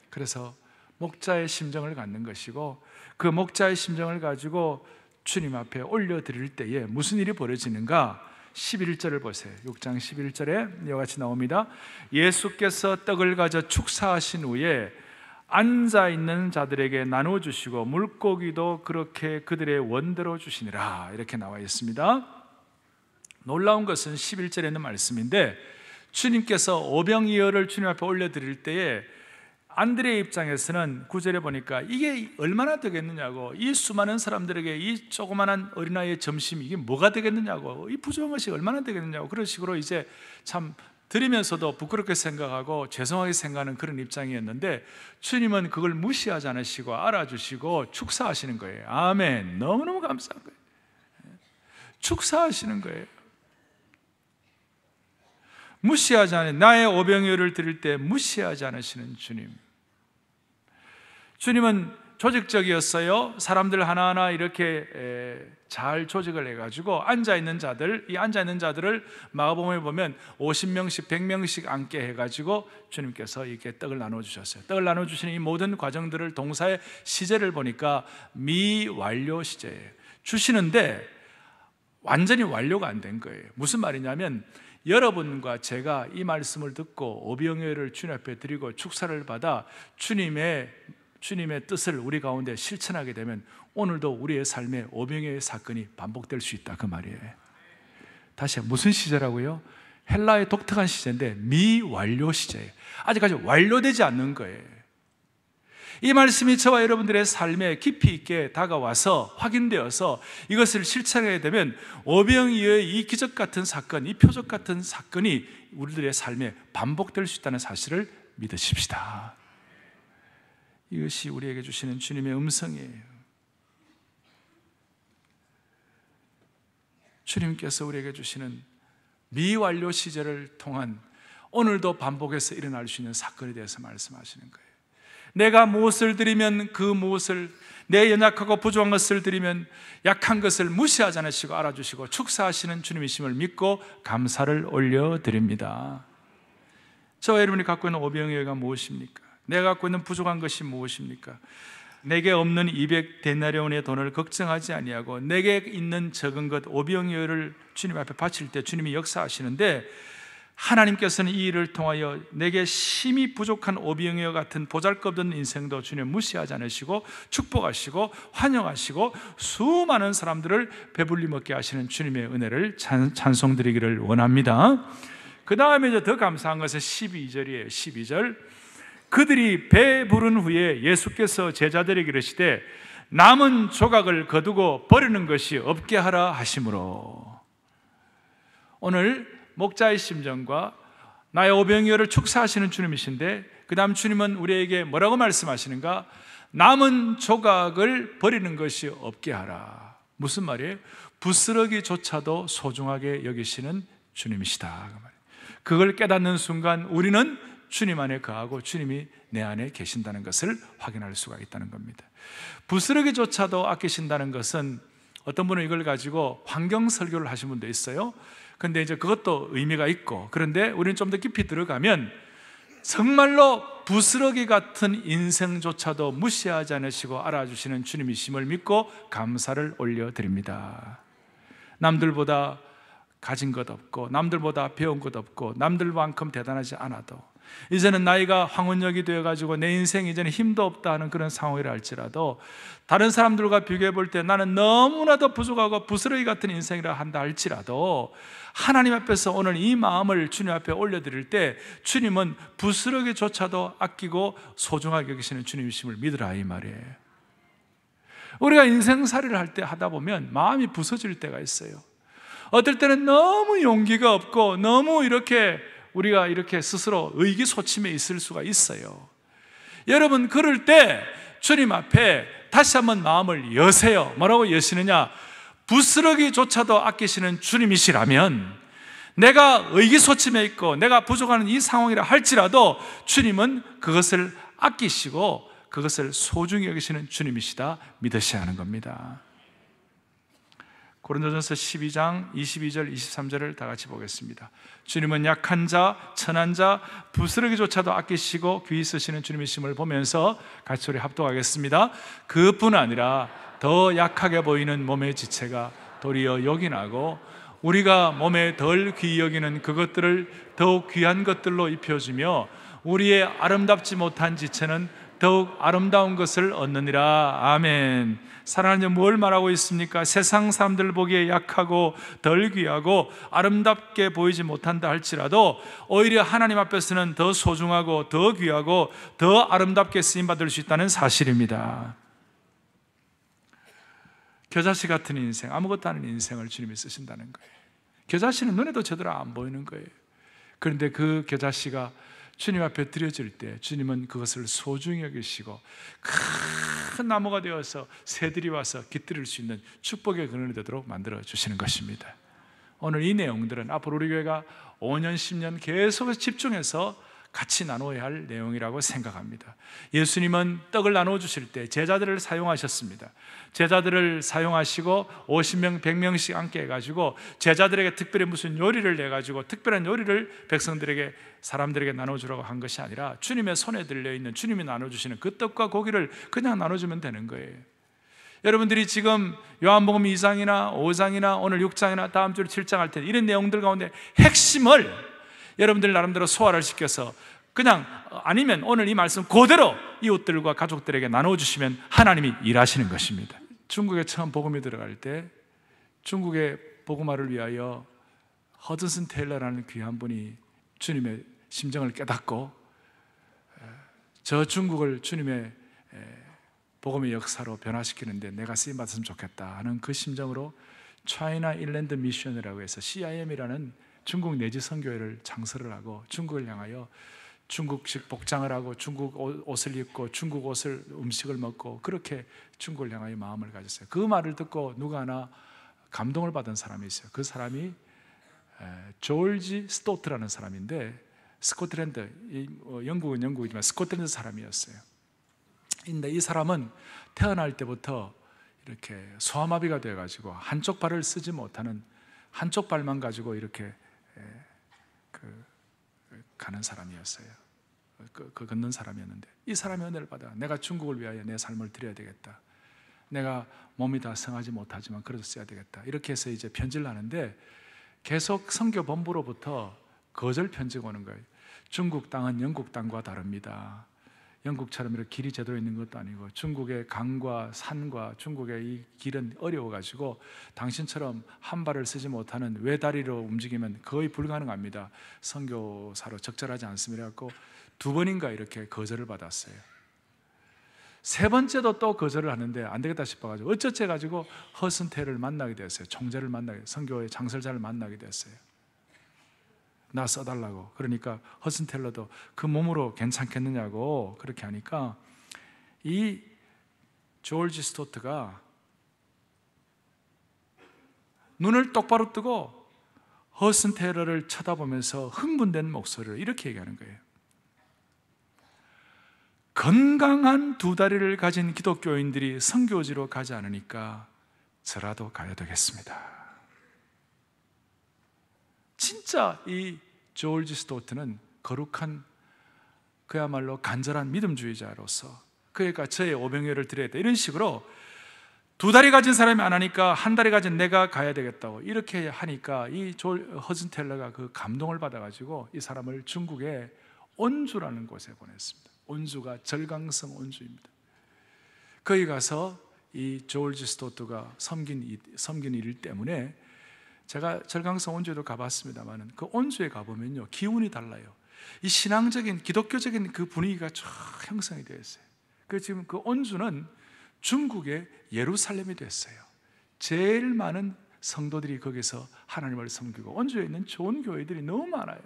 그래서 목자의 심정을 갖는 것이고, 그 목자의 심정을 가지고 주님 앞에 올려드릴 때에 무슨 일이 벌어지는가? 11절을 보세요. 6장 11절에 이와 같이 나옵니다. 예수께서 떡을 가져 축사하신 후에 앉아있는 자들에게 나눠주시고 물고기도 그렇게 그들의 원대로 주시니라, 이렇게 나와 있습니다. 놀라운 것은 11절에 있는 말씀인데, 주님께서 오병이어를 주님 앞에 올려드릴 때에 안드레의 입장에서는 9절에 보니까 이게 얼마나 되겠느냐고, 이 수많은 사람들에게 이 조그만한 어린아이의 점심이 이게 뭐가 되겠느냐고, 이 부족한 것이 얼마나 되겠느냐고, 그런 식으로 이제 참 드리면서도 부끄럽게 생각하고 죄송하게 생각하는 그런 입장이었는데, 주님은 그걸 무시하지 않으시고 알아주시고 축사하시는 거예요. 아멘. 너무너무 감사한 거예요. 축사하시는 거예요. 무시하지 않으시는, 나의 오병이어를 드릴 때 무시하지 않으시는 주님. 주님은 조직적이었어요. 사람들 하나하나 이렇게 잘 조직을 해가지고 앉아있는 자들, 이 앉아있는 자들을 마가복음에 보면 50명씩 100명씩 앉게 해가지고 주님께서 이렇게 떡을 나눠주셨어요. 떡을 나눠주시는 이 모든 과정들을, 동사의 시제를 보니까 미완료 시제예요. 주시는데 완전히 완료가 안 된 거예요. 무슨 말이냐면, 여러분과 제가 이 말씀을 듣고 오병이어를 주님 앞에 드리고 축사를 받아 주님의 뜻을 우리 가운데 실천하게 되면 오늘도 우리의 삶에 오병이어의 사건이 반복될 수 있다, 그 말이에요. 다시 무슨 시제라고요? 헬라의 독특한 시제인데 미완료 시제예요. 아직까지 완료되지 않는 거예요. 이 말씀이 저와 여러분들의 삶에 깊이 있게 다가와서 확인되어서 이것을 실천하게 되면 오병이어의 이 기적 같은 사건, 이 표적 같은 사건이 우리들의 삶에 반복될 수 있다는 사실을 믿으십시다. 이것이 우리에게 주시는 주님의 음성이에요. 주님께서 우리에게 주시는 미완료 시제를 통한 오늘도 반복해서 일어날 수 있는 사건에 대해서 말씀하시는 거예요. 내가 무엇을 드리면 그 무엇을, 내 연약하고 부족한 것을 드리면 약한 것을 무시하지 않으시고 알아주시고 축사하시는 주님이심을 믿고 감사를 올려드립니다. 저와 여러분이 갖고 있는 오병이어가 무엇입니까? 내가 갖고 있는 부족한 것이 무엇입니까? 내게 없는 200데나리온의 돈을 걱정하지 아니하고 내게 있는 적은 것 오병이어를 주님 앞에 바칠 때 주님이 역사하시는데, 하나님께서는 이 일을 통하여 내게 심히 부족한 오병이어 같은 보잘것없는 인생도 주님 무시하지 않으시고 축복하시고 환영하시고 수많은 사람들을 배불리 먹게 하시는 주님의 은혜를 찬송드리기를 원합니다. 그 다음에 이제 더 감사한 것은 12절이에요. 12절. 그들이 배부른 후에 예수께서 제자들에게 이르시되 남은 조각을 거두고 버리는 것이 없게 하라 하심으로. 오늘 목자의 심정과 나의 오병이어를 축사하시는 주님이신데, 그 다음 주님은 우리에게 뭐라고 말씀하시는가? 남은 조각을 버리는 것이 없게 하라. 무슨 말이에요? 부스러기조차도 소중하게 여기시는 주님이시다. 그걸 깨닫는 순간 우리는 주님 안에 거하고 주님이 내 안에 계신다는 것을 확인할 수가 있다는 겁니다. 부스러기조차도 아끼신다는 것은, 어떤 분은 이걸 가지고 환경 설교를 하신 분도 있어요. 근데 이제 그것도 의미가 있고, 그런데 우리는 좀 더 깊이 들어가면 정말로 부스러기 같은 인생조차도 무시하지 않으시고 알아주시는 주님이심을 믿고 감사를 올려드립니다. 남들보다 가진 것 없고 남들보다 배운 것 없고 남들만큼 대단하지 않아도, 이제는 나이가 황혼역이 되어가지고 내 인생 이제는 힘도 없다 하는 그런 상황이라 할지라도, 다른 사람들과 비교해 볼 때 나는 너무나도 부족하고 부스러기 같은 인생이라 한다 할지라도, 하나님 앞에서 오늘 이 마음을 주님 앞에 올려드릴 때 주님은 부스러기조차도 아끼고 소중하게 여기시는 주님이심을 믿으라, 이 말이에요. 우리가 인생살이를 할 때 하다 보면 마음이 부서질 때가 있어요. 어떨 때는 너무 용기가 없고 너무 우리가 이렇게 스스로 의기소침해 있을 수가 있어요. 여러분, 그럴 때 주님 앞에 다시 한번 마음을 여세요. 뭐라고 여시느냐? 부스러기조차도 아끼시는 주님이시라면, 내가 의기소침해 있고 내가 부족한 이 상황이라 할지라도 주님은 그것을 아끼시고 그것을 소중히 여기시는 주님이시다 믿으셔야 하는 겁니다. 고린도전서 12장 22절 23절을 다 같이 보겠습니다. 주님은 약한 자, 천한 자, 부스러기조차도 아끼시고 귀히 쓰시는 주님이심을 보면서 같이 우리 합독하겠습니다. 그뿐 아니라 더 약하게 보이는 몸의 지체가 도리어 요긴하고 우리가 몸에 덜 귀히 여기는 그것들을 더욱 귀한 것들로 입혀주며 우리의 아름답지 못한 지체는 더욱 아름다운 것을 얻느니라. 아멘. 사랑하는 자, 뭘 말하고 있습니까? 세상 사람들 보기에 약하고 덜 귀하고 아름답게 보이지 못한다 할지라도 오히려 하나님 앞에서는 더 소중하고 더 귀하고 더 아름답게 쓰임받을 수 있다는 사실입니다. 겨자씨 같은 인생, 아무것도 아닌 인생을 주님이 쓰신다는 거예요. 겨자씨는 눈에도 제대로 안 보이는 거예요. 그런데 그 겨자씨가 주님 앞에 드려질 때 주님은 그것을 소중히 여기시고 큰 나무가 되어서 새들이 와서 깃들일 수 있는 축복의 근원이 되도록 만들어 주시는 것입니다. 오늘 이 내용들은 앞으로 우리 교회가 5년, 10년 계속 집중해서 같이 나눠야 할 내용이라고 생각합니다. 예수님은 떡을 나눠 주실 때 제자들을 사용하셨습니다. 제자들을 사용하시고 50명, 100명씩 앉게 해가지고 제자들에게 특별히 무슨 요리를 내가지고 특별한 요리를 백성들에게, 사람들에게 나눠주라고 한 것이 아니라 주님의 손에 들려있는, 주님이 나눠주시는 그 떡과 고기를 그냥 나눠주면 되는 거예요. 여러분들이 지금 요한복음 2장이나 5장이나 오늘 6장이나 다음 주 7장 할 때 이런 내용들 가운데 핵심을 여러분들 나름대로 소화를 시켜서 그냥, 아니면 오늘 이 말씀 그대로 이웃들과 가족들에게 나눠주시면 하나님이 일하시는 것입니다. 중국에 처음 복음이 들어갈 때 중국의 복음화를 위하여 허드슨 테일러라는 귀한 분이 주님의 심정을 깨닫고 저 중국을 주님의 복음의 역사로 변화시키는데 내가 쓰임받았으면 좋겠다 하는 그 심정으로 차이나 일랜드 미션이라고 해서 CIM이라는 중국 내지 선교회를 창설을 하고 중국을 향하여 중국식 복장을 하고 중국 옷을 입고 중국 음식을 먹고 그렇게 중국을 향하여 마음을 가졌어요. 그 말을 듣고 누가 하나 감동을 받은 사람이 있어요. 그 사람이 조지 스토트라는 사람인데 스코틀랜드, 영국은 영국이지만 스코틀랜드 사람이었어요. 근데 이 사람은 태어날 때부터 이렇게 소아마비가 되어가지고 한쪽 발을 쓰지 못하는 한쪽 발만 가지고 이렇게 가는 사람이었어요. 걷는 사람이었는데 이 사람이 은혜를 받아 내가 중국을 위하여 내 삶을 드려야 되겠다. 내가 몸이 다 성하지 못하지만 그래도 써야 되겠다. 이렇게 해서 이제 편지를 하는데 계속 선교 본부로부터 거절 편지가 오는 거예요. 중국 땅은 영국 땅과 다릅니다. 영국처럼 이렇게 길이 제대로 있는 것도 아니고 중국의 강과 산과 중국의 이 길은 어려워가지고 당신처럼 한 발을 쓰지 못하는 외다리로 움직이면 거의 불가능합니다. 선교사로 적절하지 않습니다. 그래서 2번인가 이렇게 거절을 받았어요. 3번째도 또 거절을 하는데 안 되겠다 싶어가지고 어쩌지 해가지고 허슨테를 만나게 됐어요. 총재를 만나게, 선교의 장설자를 만나게 됐어요. 나 써달라고. 그러니까 허슨텔러도 그 몸으로 괜찮겠느냐고 그렇게 하니까 이 조지 스토트가 눈을 똑바로 뜨고 허슨텔러를 쳐다보면서 흥분된 목소리로 이렇게 얘기하는 거예요. 건강한 2다리를 가진 기독교인들이 선교지로 가지 않으니까 저라도 가야 되겠습니다. 진짜 이 조지 스토트는 거룩한 그야말로 간절한 믿음주의자로서 그러니까 저의 오병이어를 드려야 돼 이런 식으로 2다리 가진 사람이 안 하니까 1다리 가진 내가 가야 되겠다고 이렇게 하니까 이 허슨텔러가 그 감동을 받아가지고 이 사람을 중국의 온주라는 곳에 보냈습니다. 온주가 절강성 온주입니다. 거기 가서 이 조지 스토트가 섬긴 일 때문에 제가 절강성 온주에도 가봤습니다만 그 온주에 가보면요 기운이 달라요. 이 신앙적인 기독교적인 그 분위기가 쫙 형성이 되어 있어요. 그래서 지금 그 온주는 중국의 예루살렘이 됐어요. 제일 많은 성도들이 거기서 하나님을 섬기고 온주에 있는 좋은 교회들이 너무 많아요.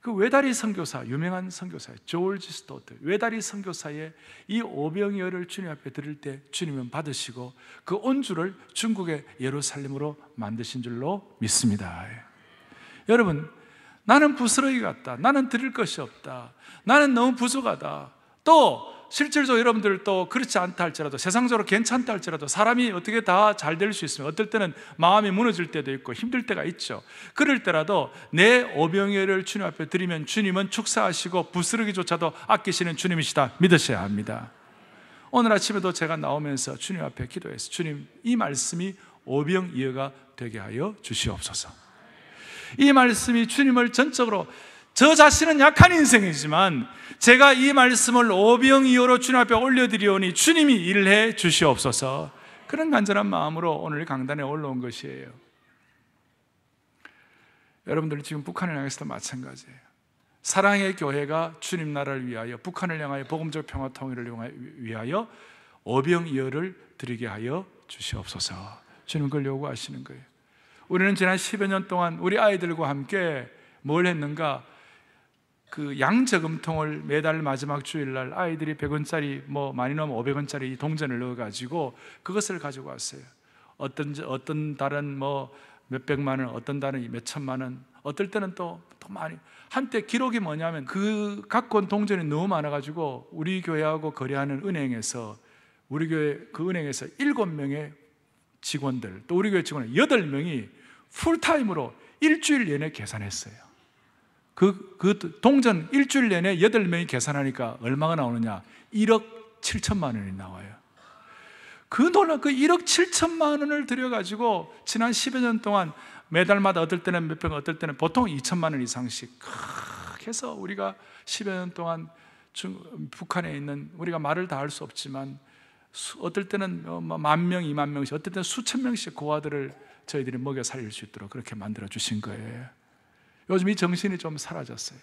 그 외다리 선교사, 유명한 선교사 조지 스토트 외다리 선교사의 이 오병이어를 주님 앞에 드릴 때 주님은 받으시고 그 온주를 중국의 예루살렘으로 만드신 줄로 믿습니다. 여러분, 나는 부스러기 같다. 나는 드릴 것이 없다. 나는 너무 부족하다. 또 실질적으로 여러분들 또 그렇지 않다 할지라도 세상적으로 괜찮다 할지라도 사람이 어떻게 다 잘 될 수 있으면 어떨 때는 마음이 무너질 때도 있고 힘들 때가 있죠. 그럴 때라도 내 오병이어를 주님 앞에 드리면 주님은 축사하시고 부스러기조차도 아끼시는 주님이시다 믿으셔야 합니다. 오늘 아침에도 제가 나오면서 주님 앞에 기도했어요. 주님, 이 말씀이 오병이어가 되게 하여 주시옵소서. 이 말씀이 주님을 전적으로 저 자신은 약한 인생이지만 제가 이 말씀을 오병이어로 주님 앞에 올려드리오니 주님이 일해 주시옵소서. 그런 간절한 마음으로 오늘 강단에 올라온 것이에요. 여러분들 지금 북한을 향해서도 마찬가지예요. 사랑의 교회가 주님 나라를 위하여 북한을 향하여 복음적 평화 통일을 위하여 오병이어를 드리게 하여 주시옵소서. 주님 그걸 요구하시는 거예요. 우리는 지난 10여 년 동안 우리 아이들과 함께 뭘 했는가? 그 양저금통을 매달 마지막 주일날 아이들이 100원짜리 많이 넣으면 500원짜리 동전을 넣어가지고 그것을 가지고 왔어요. 어떤 달은 몇백만 원, 어떤 달은 몇천만 원, 어떨 때는 또 많이. 한때 기록이 뭐냐면 그 갖고 온 동전이 너무 많아가지고 우리 교회하고 거래하는 은행에서 우리 교회 그 은행에서 7명의 직원들 또 우리 교회 직원 8명이 풀타임으로 일주일 내내 계산했어요. 그 동전 일주일 내내 8명이 계산하니까 얼마가 나오느냐? 1억 7천만 원이 나와요. 그 1억 7천만 원을 들여가지고 지난 10여 년 동안 매달마다 어떨 때는 몇백 원, 어떨 때는 보통 2천만 원 이상씩 해서 우리가 10여 년 동안 북한에 있는 우리가 말을 다 할 수 없지만 어떨 때는 10,000명, 20,000명씩 어떨 때는 수천 명씩 고아들을 저희들이 먹여 살릴 수 있도록 그렇게 만들어 주신 거예요. 요즘 이 정신이 좀 사라졌어요.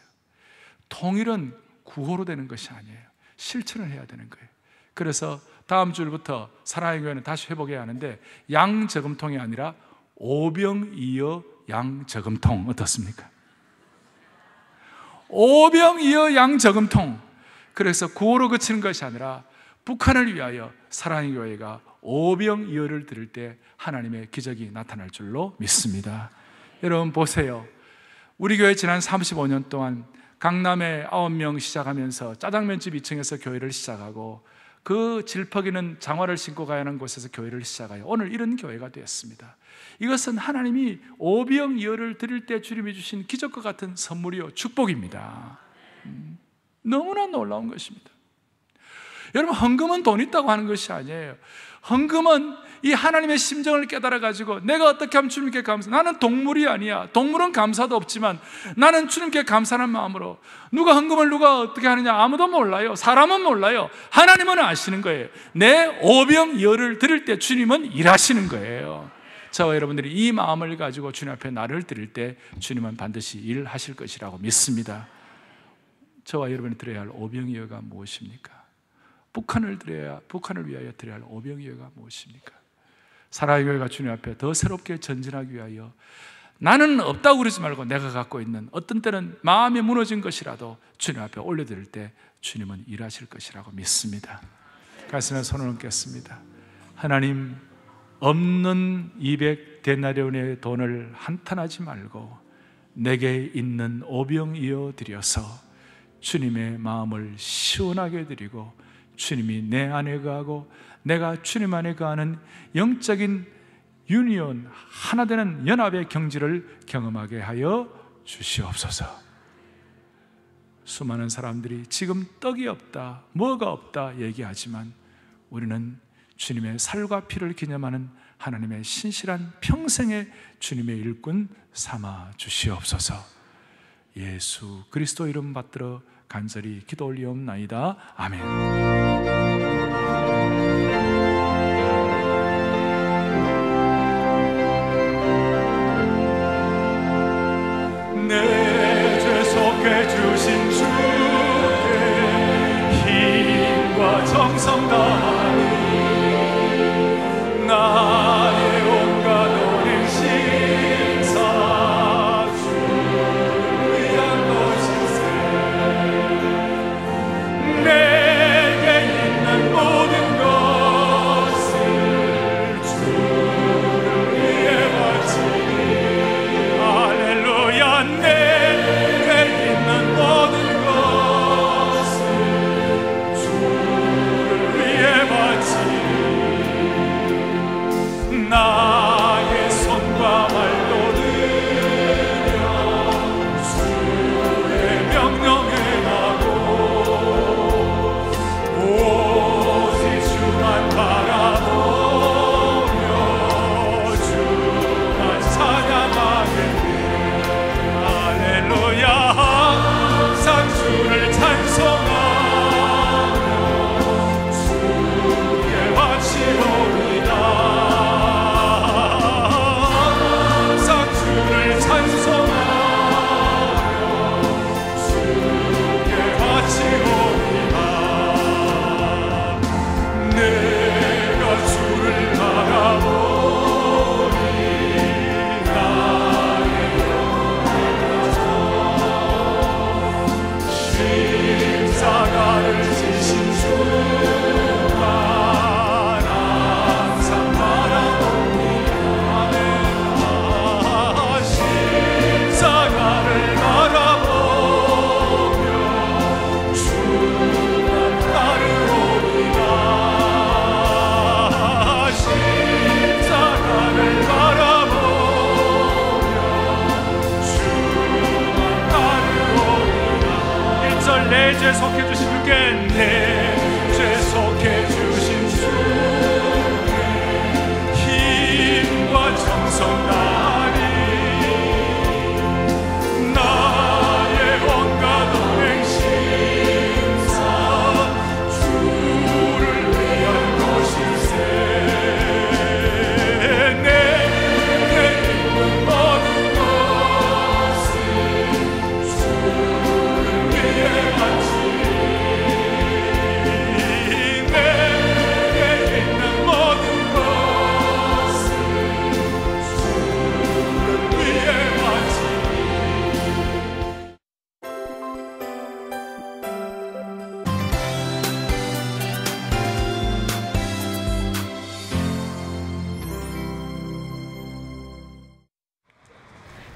통일은 구호로 되는 것이 아니에요. 실천을 해야 되는 거예요. 그래서 다음 주부터 사랑의 교회는 다시 회복해야 하는데, 양저금통이 아니라 오병이어 양저금통 어떻습니까? 오병이어 양저금통. 그래서 구호로 그치는 것이 아니라 북한을 위하여 사랑의 교회가 오병이어를 들을 때 하나님의 기적이 나타날 줄로 믿습니다. 여러분 보세요. 우리 교회 지난 35년 동안 강남에 9명 시작하면서 짜장면집 2층에서 교회를 시작하고, 그 질퍽이는 장화를 신고 가야 하는 곳에서 교회를 시작하여 오늘 이런 교회가 되었습니다. 이것은 하나님이 오병이어를 드릴 때 주님이 주신 기적과 같은 선물이요 축복입니다. 너무나 놀라운 것입니다. 여러분, 헌금은 돈 있다고 하는 것이 아니에요. 헌금은 이 하나님의 심정을 깨달아 가지고 내가 어떻게 하면 주님께 감사, 나는 동물이 아니야. 동물은 감사도 없지만 나는 주님께 감사하는 마음으로. 누가 헌금을 누가 어떻게 하느냐 아무도 몰라요. 사람은 몰라요. 하나님은 아시는 거예요. 내 오병이어를 드릴 때 주님은 일하시는 거예요. 저와 여러분들이 이 마음을 가지고 주님 앞에 나를 드릴 때 주님은 반드시 일하실 것이라고 믿습니다. 저와 여러분이 드려야 할 오병이어가 무엇입니까? 북한을 위하여 드려야 할 오병이어가 무엇입니까? 사랑의 교회가 주님 앞에 더 새롭게 전진하기 위하여 나는 없다고 그러지 말고 내가 갖고 있는, 어떤 때는 마음이 무너진 것이라도 주님 앞에 올려드릴 때 주님은 일하실 것이라고 믿습니다. 가슴에 손을 얹겠습니다. 하나님, 없는 200데나리온의 돈을 한탄하지 말고 내게 있는 오병이어 드려서 주님의 마음을 시원하게 드리고, 주님이 내 안에 거하고 내가 주님 안에 거하는 영적인 유니온, 하나 되는 연합의 경지를 경험하게 하여 주시옵소서. 수많은 사람들이 지금 떡이 없다, 뭐가 없다 얘기하지만 우리는 주님의 살과 피를 기념하는 하나님의 신실한 평생의 주님의 일꾼 삼아 주시옵소서. 예수 그리스도 이름 받들어 간절히 기도 올리옵나이다. 아멘. 내 죄 속해 주신 주께 힘과 정성 다하니 나의 온갖 오랜 신사 주를 위한 것일세. 내게 있는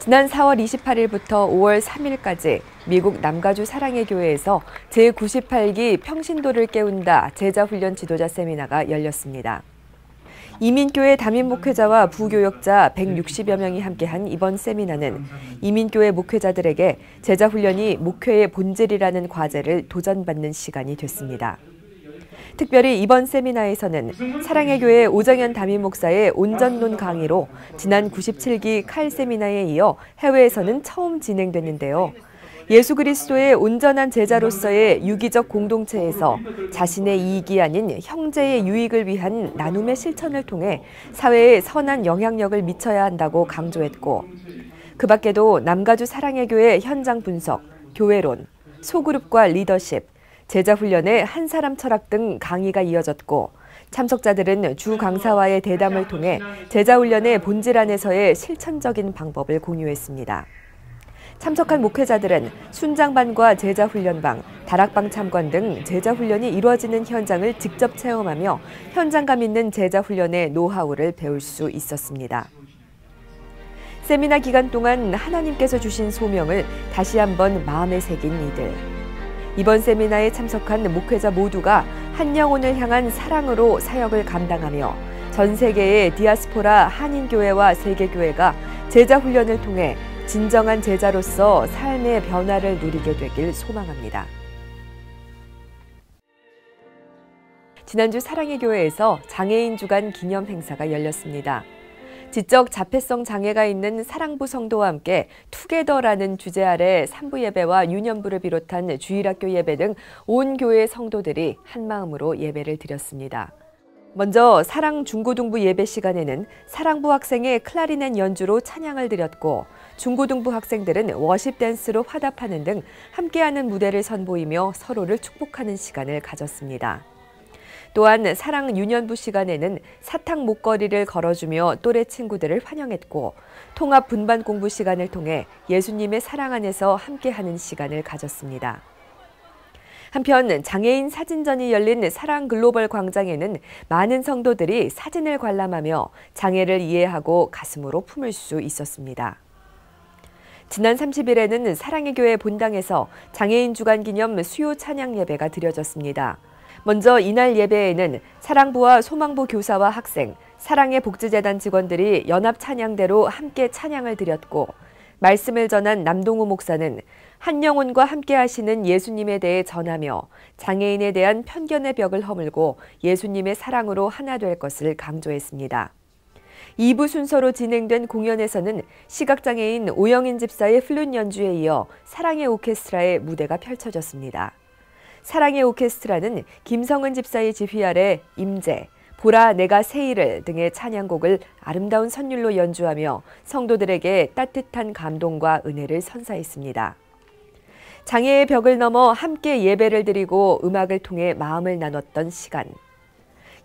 지난 4월 28일부터 5월 3일까지 미국 남가주 사랑의 교회에서 제98기 평신도를 깨운다 제자훈련 지도자 세미나가 열렸습니다. 이민교회 담임 목회자와 부교역자 160여 명이 함께한 이번 세미나는 이민교회 목회자들에게 제자훈련이 목회의 본질이라는 과제를 도전받는 시간이 됐습니다. 특별히 이번 세미나에서는 사랑의 교회 오정현 담임 목사의 온전론 강의로 지난 97기 칼 세미나에 이어 해외에서는 처음 진행됐는데요. 예수 그리스도의 온전한 제자로서의 유기적 공동체에서 자신의 이익이 아닌 형제의 유익을 위한 나눔의 실천을 통해 사회에 선한 영향력을 미쳐야 한다고 강조했고, 그 밖에도 남가주 사랑의 교회 현장 분석, 교회론, 소그룹과 리더십, 제자훈련의 한 사람 철학 등 강의가 이어졌고, 참석자들은 주 강사와의 대담을 통해 제자훈련의 본질 안에서의 실천적인 방법을 공유했습니다. 참석한 목회자들은 순장반과 제자훈련방, 다락방 참관 등 제자훈련이 이루어지는 현장을 직접 체험하며 현장감 있는 제자훈련의 노하우를 배울 수 있었습니다. 세미나 기간 동안 하나님께서 주신 소명을 다시 한번 마음에 새긴 이들. 이번 세미나에 참석한 목회자 모두가 한 영혼을 향한 사랑으로 사역을 감당하며 전 세계의 디아스포라 한인교회와 세계교회가 제자훈련을 통해 진정한 제자로서 삶의 변화를 누리게 되길 소망합니다. 지난주 사랑의 교회에서 장애인 주간 기념 행사가 열렸습니다. 지적 자폐성 장애가 있는 사랑부 성도와 함께 투게더라는 주제 아래 산부 예배와 유년부를 비롯한 주일학교 예배 등 온 교회 성도들이 한마음으로 예배를 드렸습니다. 먼저 사랑 중고등부 예배 시간에는 사랑부 학생의 클라리넷 연주로 찬양을 드렸고, 중고등부 학생들은 워십 댄스로 화답하는 등 함께하는 무대를 선보이며 서로를 축복하는 시간을 가졌습니다. 또한 사랑 유년부 시간에는 사탕 목걸이를 걸어주며 또래 친구들을 환영했고, 통합 분반 공부 시간을 통해 예수님의 사랑 안에서 함께하는 시간을 가졌습니다. 한편 장애인 사진전이 열린 사랑 글로벌 광장에는 많은 성도들이 사진을 관람하며 장애를 이해하고 가슴으로 품을 수 있었습니다. 지난 30일에는 사랑의 교회 본당에서 장애인 주간 기념 수요 찬양 예배가 드려졌습니다. 먼저 이날 예배에는 사랑부와 소망부 교사와 학생, 사랑의 복지재단 직원들이 연합 찬양대로 함께 찬양을 드렸고, 말씀을 전한 남동우 목사는 한 영혼과 함께 하시는 예수님에 대해 전하며 장애인에 대한 편견의 벽을 허물고 예수님의 사랑으로 하나 될 것을 강조했습니다. 2부 순서로 진행된 공연에서는 시각장애인 오영인 집사의 플룻 연주에 이어 사랑의 오케스트라의 무대가 펼쳐졌습니다. 사랑의 오케스트라는 김성은 집사의 지휘 아래 임재, 보라 내가 새 일을 등의 찬양곡을 아름다운 선율로 연주하며 성도들에게 따뜻한 감동과 은혜를 선사했습니다. 장애의 벽을 넘어 함께 예배를 드리고 음악을 통해 마음을 나눴던 시간.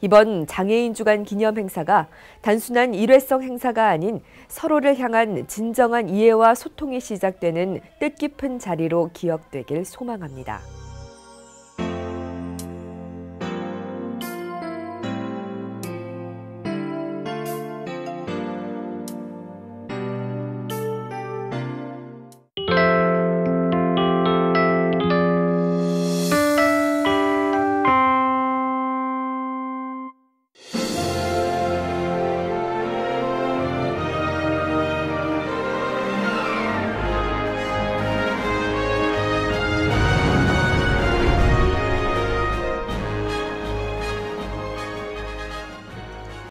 이번 장애인 주간 기념 행사가 단순한 일회성 행사가 아닌 서로를 향한 진정한 이해와 소통이 시작되는 뜻깊은 자리로 기억되길 소망합니다.